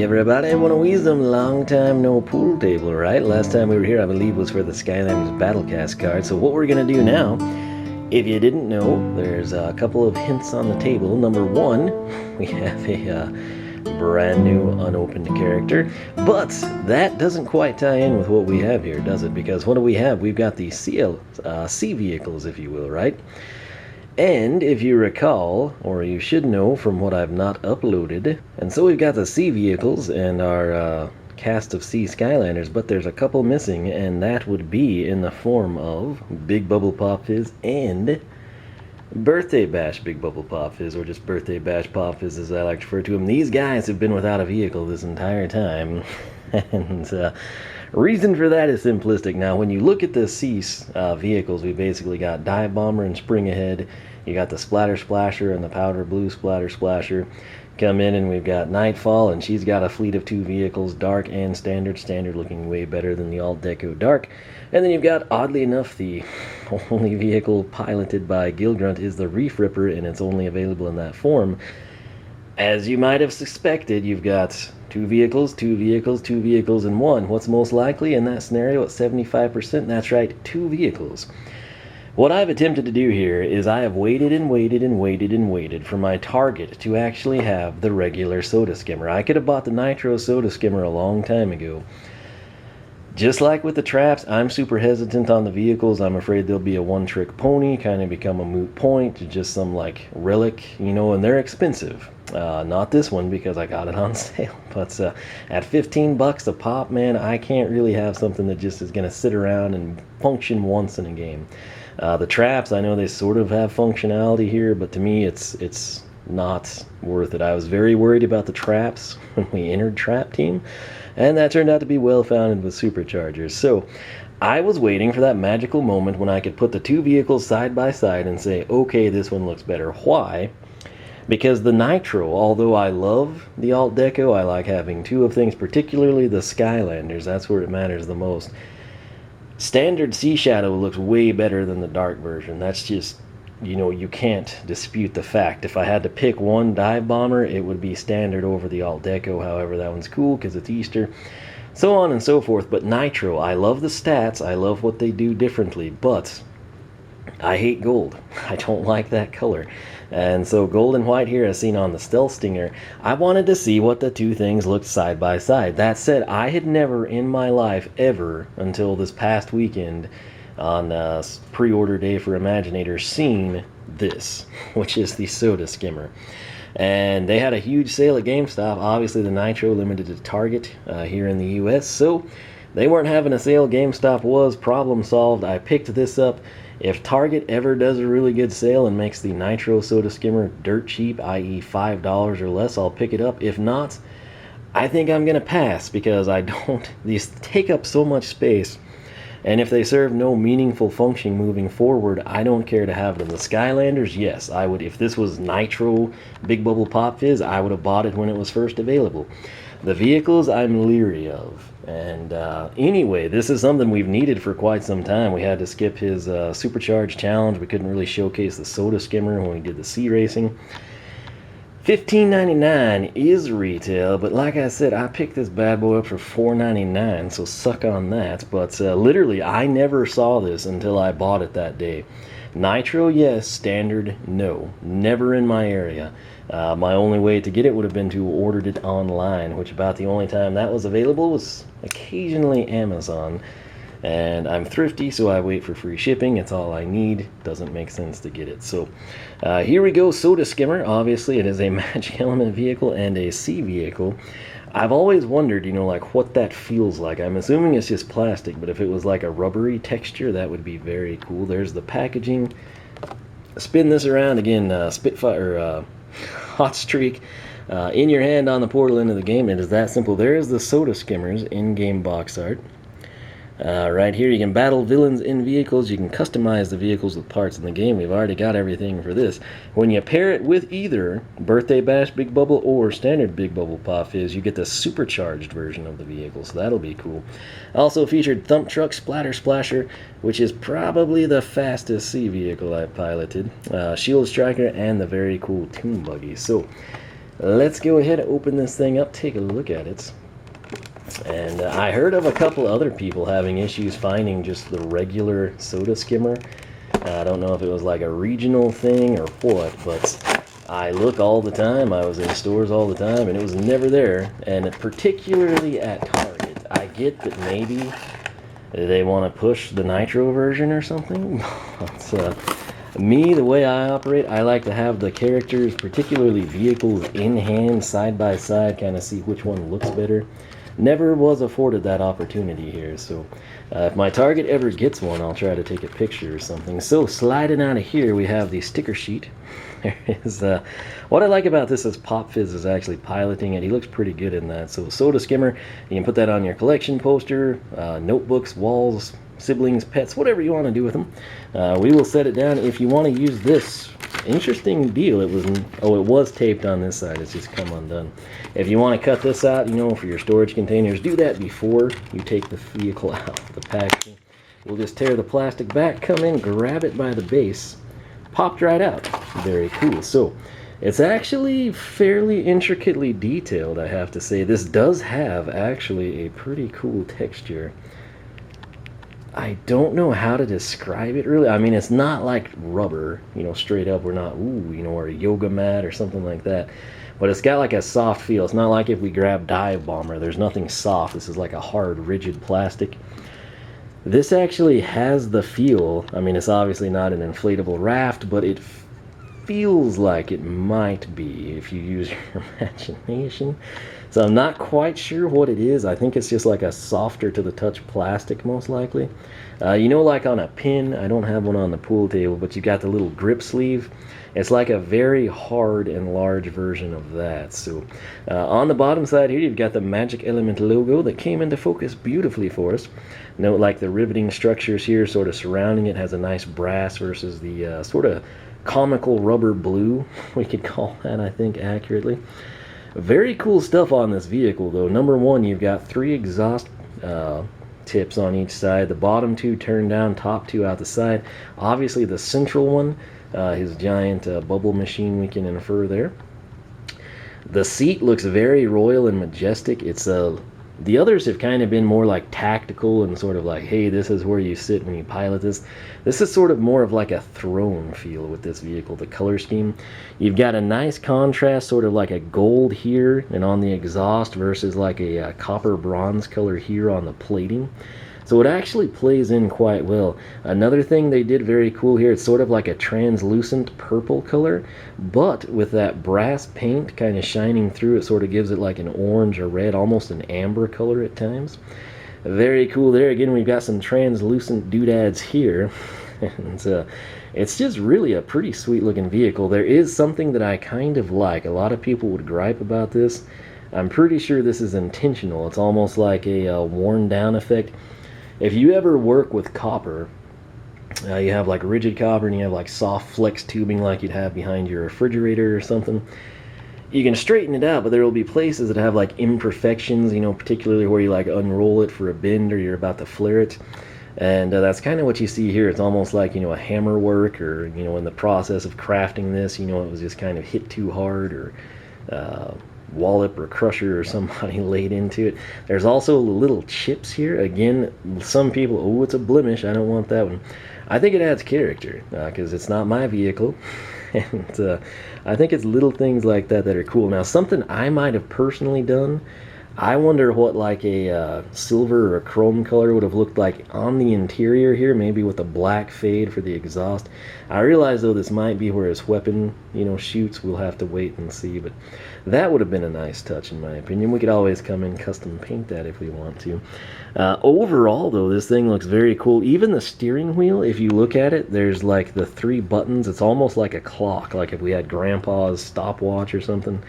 everybody, Wall of Wiisdom, long time no pool table, right? Last time we were here, I believe, was for the Skylanders Battlecast card. So what we're going to do now, if you didn't know, there's a couple of hints on the table. Number one, we have a brand new unopened character, but that doesn't quite tie in with what we have here, does it? Because what do we have? We've got the sea vehicles, if you will, right? And if you recall, or you should know from what I've not uploaded, and so we've got the sea vehicles and our cast of sea Skylanders, but there's a couple missing, and that would be in the form of Big Bubble Pop Fizz and Birthday Bash Big Bubble Pop Fizz, or just Birthday Bash Pop Fizz as I like to refer to him. These guys have been without a vehicle this entire time, and reason for that is simplistic. Now, when you look at the sea vehicles, we basically got Dive Bomber and Spring Ahead. You got the Splatter Splasher and the Powder Blue Splatter Splasher. Come in and we've got Nightfall, and she's got a fleet of two vehicles, Dark and Standard. Standard looking way better than the Alt Deco Dark. And then you've got, oddly enough, the only vehicle piloted by Gilgrunt is the Reef Ripper, and it's only available in that form. As you might have suspected, you've got two vehicles, and one. What's most likely in that scenario at 75%? That's right, two vehicles. What I've attempted to do here is I have waited and waited and waited and waited for my target to actually have the regular Soda Skimmer. I could have bought the Nitro Soda Skimmer a long time ago. Just like with the traps, I'm super hesitant on the vehicles. I'm afraid they'll be a one-trick pony, kind of become a moot point, just some like relic, you know, and they're expensive. Not this one because I got it on sale, but at 15 bucks a pop, man, I can't really have something that just is going to sit around and function once in a game. The traps, I know they sort of have functionality here, but to me it's not worth it. I was very worried about the traps when we entered Trap Team, and that turned out to be well-founded with SuperChargers. So I was waiting for that magical moment when I could put the two vehicles side by side and say, okay, this one looks better. Why? Because the Nitro, although I love the Alt Deco, I like having two of things, particularly the Skylanders. That's where it matters the most. Standard Sea Shadow looks way better than the dark version. That's just, you know, you can't dispute the fact. If I had to pick one Dive Bomber, it would be Standard over the Alt Deco. However, that one's cool because it's Easter. So on and so forth. But Nitro, I love the stats. I love what they do differently. But I hate gold. I don't like that color. And so gold and white here, as seen on the Stealth Stinger, I wanted to see what the two things looked side by side. That said, I had never in my life ever, until this past weekend on pre-order day for Imaginators, seen this, which is the Soda Skimmer. And they had a huge sale at GameStop. Obviously the Nitro limited to Target here in the US, so they weren't having a sale. GameStop was. Problem solved. I picked this up. If Target ever does a really good sale and makes the Nitro Soda Skimmer dirt cheap, i.e. $5 or less, I'll pick it up. If not, I think I'm going to pass, because these take up so much space, and if they serve no meaningful function moving forward, I don't care to have them. The Skylanders, yes, I would. If this was Nitro Big Bubble Pop Fizz, I would have bought it when it was first available. The vehicles I'm leery of. And anyway, this is something we've needed for quite some time. We had to skip his Supercharged challenge. We couldn't really showcase the Soda Skimmer when we did the sea racing. $15.99 is retail, but like I said, I picked this bad boy up for $4.99, so suck on that. But literally, I never saw this until I bought it that day. Nitro, yes. Standard, no. Never in my area. My only way to get it would have been to order it online, which about the only time that was available was occasionally Amazon. And I'm thrifty, so I wait for free shipping. It's all I need. Doesn't make sense to get it. So here we go. Soda Skimmer. Obviously, it is a magic element vehicle and a sea vehicle. I've always wondered, you know, like what that feels like. I'm assuming it's just plastic, but if it was like a rubbery texture, that would be very cool. There's the packaging. Spin this around again. Spitfire, Hot Streak. In your hand on the portal into the game. It is that simple. There is the Soda Skimmer's in-game box art. Right here you can battle villains in vehicles. You can customize the vehicles with parts in the game. We've already got everything for this. When you pair it with either Birthday Bash Big Bubble or Standard Big Bubble Pop Fizz, you get the supercharged version of the vehicle, so that'll be cool. Also featured Thump Truck Splatter Splasher, which is probably the fastest sea vehicle I've piloted, Shield Striker, and the very cool Toon Buggy. So let's go ahead and open this thing up, take a look at it. And I heard of a couple other people having issues finding just the regular Soda Skimmer. I don't know if it was like a regional thing or what, but I look all the time. I was in stores all the time, and it was never there. And particularly at Target, I get that maybe they want to push the Nitro version or something. But me, the way I operate, I like to have the characters, particularly vehicles, in hand, side by side, kind of see which one looks better. Never was afforded that opportunity here, so if my Target ever gets one, I'll try to take a picture or something. So sliding out of here, we have the sticker sheet. There is what I like about this is Pop Fizz is actually piloting it. He looks pretty good in that. So Soda Skimmer, you can put that on your collection poster, notebooks, walls, siblings, pets, whatever you want to do with them. We will set it down. If you want to use this, interesting deal. It was taped on this side. It's just come undone. If you want to cut this out, for your storage containers, do that before you take the vehicle out of the packaging. We'll just tear the plastic back, come in, grab it by the base, popped right out. Very cool. So it's actually fairly intricately detailed, I have to say. This does have actually a pretty cool texture. I don't know how to describe it really. I mean, it's not like rubber, straight up. We're not, or a yoga mat or something like that. But it's got like a soft feel. It's not like if we grab Dive Bomber. There's nothing soft. This is like a hard, rigid plastic. This actually has the feel. I mean, it's obviously not an inflatable raft, but it feels like it might be if you use your imagination. So I'm not quite sure what it is. I think it's just like a softer to the touch plastic, most likely. Like on a pin, I don't have one on the pool table, but you got the little grip sleeve. It's like a very hard and large version of that. So on the bottom side here, you've got the Magic Element logo that came into focus beautifully for us. Note like the riveting structures here sort of surrounding it has a nice brass versus the sort of comical rubber blue, we could call that, I think, accurately. Very cool stuff on this vehicle, though. Number one, you've got 3 exhaust tips on each side. The bottom 2 turn down, top 2 out the side. Obviously, the central one, his giant bubble machine, we can infer there. The seat looks very royal and majestic. It's the others have kind of been more like tactical and sort of like, hey, this is where you sit when you pilot this. This is sort of more of like a throne feel with this vehicle, the color scheme. You've got a nice contrast, sort of like a gold here and on the exhaust versus like a copper bronze color here on the plating. So it actually plays in quite well. Another thing they did very cool here, it's sort of like a translucent purple color, but with that brass paint kind of shining through, it sort of gives it like an orange or red, almost an amber color at times. Very cool there. Again, we've got some translucent doodads here. And it's just really a pretty sweet looking vehicle. There is something that I kind of like. A lot of people would gripe about this. I'm pretty sure this is intentional. It's almost like a worn down effect. If you ever work with copper, you have like rigid copper and you have like soft flex tubing like you'd have behind your refrigerator or something, you can straighten it out, but there will be places that have like imperfections, particularly where you like unroll it for a bend or you're about to flare it. And that's kind of what you see here. It's almost like, a hammer work or, in the process of crafting this, it was just kind of hit too hard or wallop or crusher or somebody laid into it. There's also little chips here. Again, some people, oh, it's a blemish, I don't want that one. I think it adds character because it's not my vehicle. And I think it's little things like that that are cool. Now, something I might have personally done, I wonder what like a silver or a chrome color would have looked like on the interior here, maybe with a black fade for the exhaust. I realize though this might be where his weapon, shoots. We'll have to wait and see, but that would have been a nice touch in my opinion. We could always come in custom paint that if we want to. Overall though, this thing looks very cool. Even the steering wheel, if you look at it, there's like the 3 buttons. It's almost like a clock, like if we had Grandpa's stopwatch or something.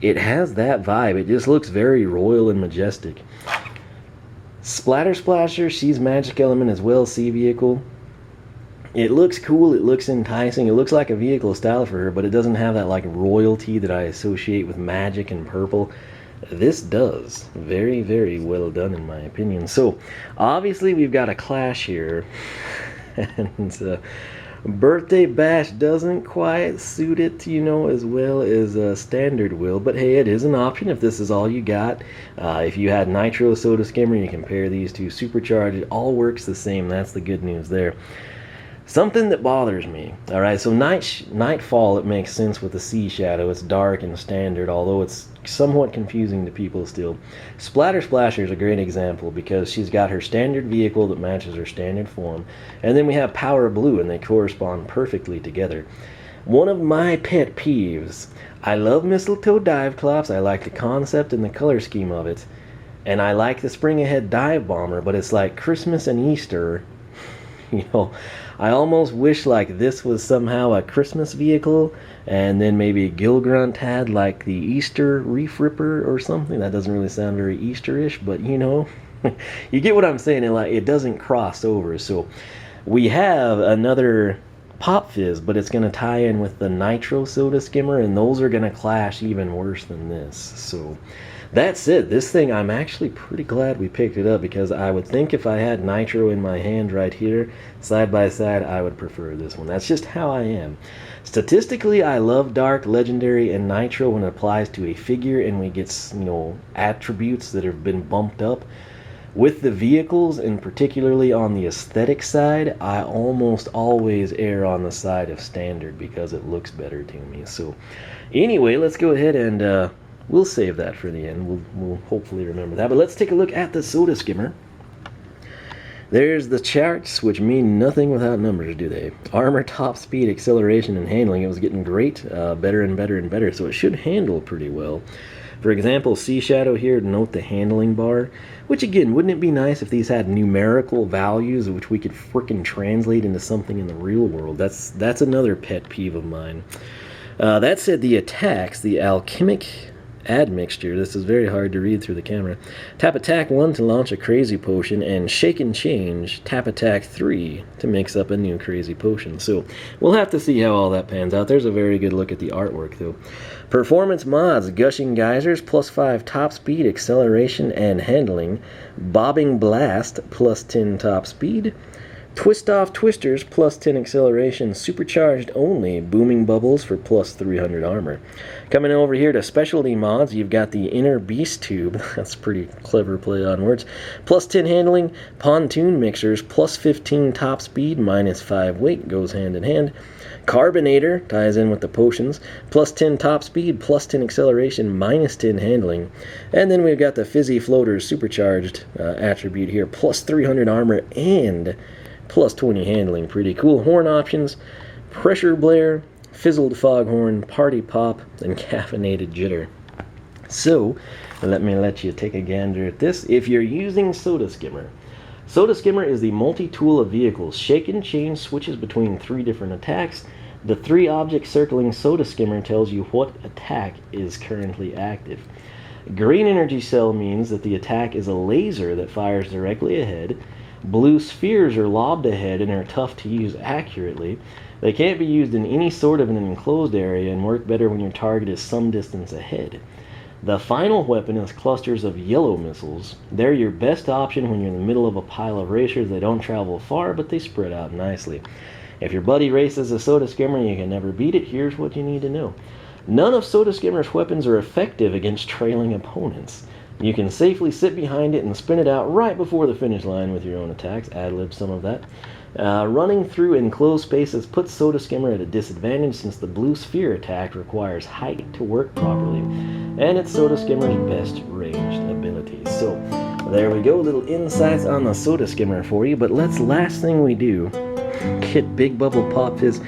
It has that vibe. It just looks very royal and majestic. Splatter Splasher, she's Magic Element as well, Sea Vehicle. It looks cool, it looks enticing, it looks like a vehicle style for her, but it doesn't have that like royalty that I associate with magic and purple. This does. Very, very well done in my opinion. So, obviously we've got a clash here. And Birthday Bash doesn't quite suit it, as well as Standard will. But hey, it is an option if this is all you got. If you had Nitro Soda Skimmer, you compare these two Supercharged. It all works the same. That's the good news there. Something that bothers me. All right, so Nightfall, it makes sense with the sea shadow. It's dark and standard, although it's somewhat confusing to people still. Splatter Splasher is a great example because she's got her standard vehicle that matches her standard form. And then we have Power Blue, and they correspond perfectly together. One of my pet peeves. I love Mistletoe Dive Clops. I like the concept and the color scheme of it. And I like the Spring Ahead Dive Bomber, but it's like Christmas and Easter. I almost wish like this was somehow a Christmas vehicle, and then maybe Gilgrunt had like the Easter Reef Ripper or something. That doesn't really sound very Easterish, but you get what I'm saying. It doesn't cross over. So we have another Pop Fizz, but it's going to tie in with the Nitro Soda Skimmer, and those are going to clash even worse than this. So that's it. This thing, I'm actually pretty glad we picked it up, because I would think if I had Nitro in my hand right here, side by side, I would prefer this one. That's just how I am. Statistically, I love Dark, Legendary, and Nitro when it applies to a figure and we get, attributes that have been bumped up. With the vehicles, and particularly on the aesthetic side, I almost always err on the side of standard because it looks better to me. So anyway, let's go ahead and we'll save that for the end. We'll hopefully remember that. But let's take a look at the Soda Skimmer. There's the charts, which mean nothing without numbers, do they? Armor, top speed, acceleration, and handling. It was getting great, better and better and better, so it should handle pretty well. For example, Sea Shadow here, note the handling bar, which again, wouldn't it be nice if these had numerical values which we could frickin' translate into something in the real world? That's another pet peeve of mine. That said, the attacks, the alchemic admixture, this is very hard to read through the camera. Tap attack 1 to launch a crazy potion, and shake and change, tap attack 3 to mix up a new crazy potion. So we'll have to see how all that pans out. There's a very good look at the artwork though. Performance mods, gushing geysers, +5 top speed, acceleration, and handling. Bobbing blast, +10 top speed. Twist off twisters, +10 acceleration, supercharged only. Booming bubbles for +300 armor. Coming over here to specialty mods, you've got the inner beast tube. That's pretty clever play on words. +10 handling. Pontoon mixers, +15 top speed, -5 weight, goes hand in hand. Carbonator ties in with the potions, +10 top speed, +10 acceleration, -10 handling. And then we've got the Fizzy Floaters supercharged attribute here, +300 armor and +20 handling. Pretty cool. Horn options, Pressure Blare, Fizzled Foghorn, Party Pop, and Caffeinated Jitter. So, let me let you take a gander at this. If you're using Soda Skimmer, Soda Skimmer is the multi-tool of vehicles. Shake and change switches between 3 different attacks. The 3 objects circling Soda Skimmer tells you what attack is currently active. Green energy cell means that the attack is a laser that fires directly ahead. Blue spheres are lobbed ahead and are tough to use accurately. They can't be used in any sort of an enclosed area and work better when your target is some distance ahead. The final weapon is clusters of yellow missiles. They're your best option when you're in the middle of a pile of racers. They don't travel far, but they spread out nicely. If your buddy races a Soda Skimmer and you can never beat it, here's what you need to know. None of Soda Skimmer's weapons are effective against trailing opponents. You can safely sit behind it and spin it out right before the finish line with your own attacks. Ad-lib some of that. Running through enclosed spaces puts Soda Skimmer at a disadvantage since the blue sphere attack requires height to work properly, and it's Soda Skimmer's best ranged ability. So there we go, little insights on the Soda Skimmer for you. But last thing we do, get Big Bubble Pop Fizz.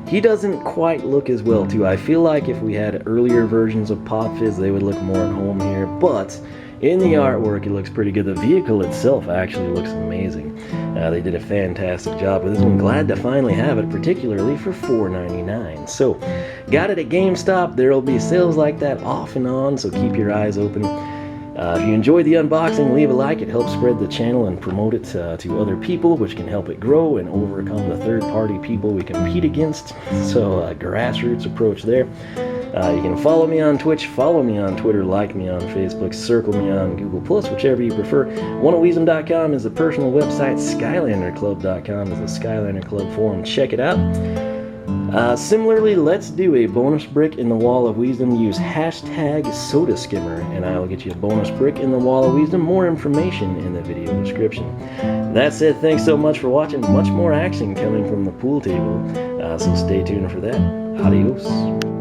He doesn't quite look as well too. I feel like if we had earlier versions of Pop Fizz, they would look more at home here, but in the artwork, it looks pretty good. The vehicle itself actually looks amazing. They did a fantastic job with this one. Glad to finally have it, particularly for $4.99. So, got it at GameStop. There will be sales like that off and on, so keep your eyes open. If you enjoyed the unboxing, leave a like. It helps spread the channel and promote it to other people, which can help it grow and overcome the third-party people we compete against. So, grassroots approach there. You can follow me on Twitch, follow me on Twitter, like me on Facebook, circle me on Google+, whichever you prefer. Wallofwiisdom.com is the personal website. SkylanderClub.com is the Skylander Club forum. Check it out. Similarly, let's do a bonus brick in the Wall of Wiisdom. Use hashtag Soda Skimmer, and I will get you a bonus brick in the Wall of Wiisdom. More information in the video description. That's it. Thanks so much for watching. Much more action coming from the pool table, so stay tuned for that. Adios.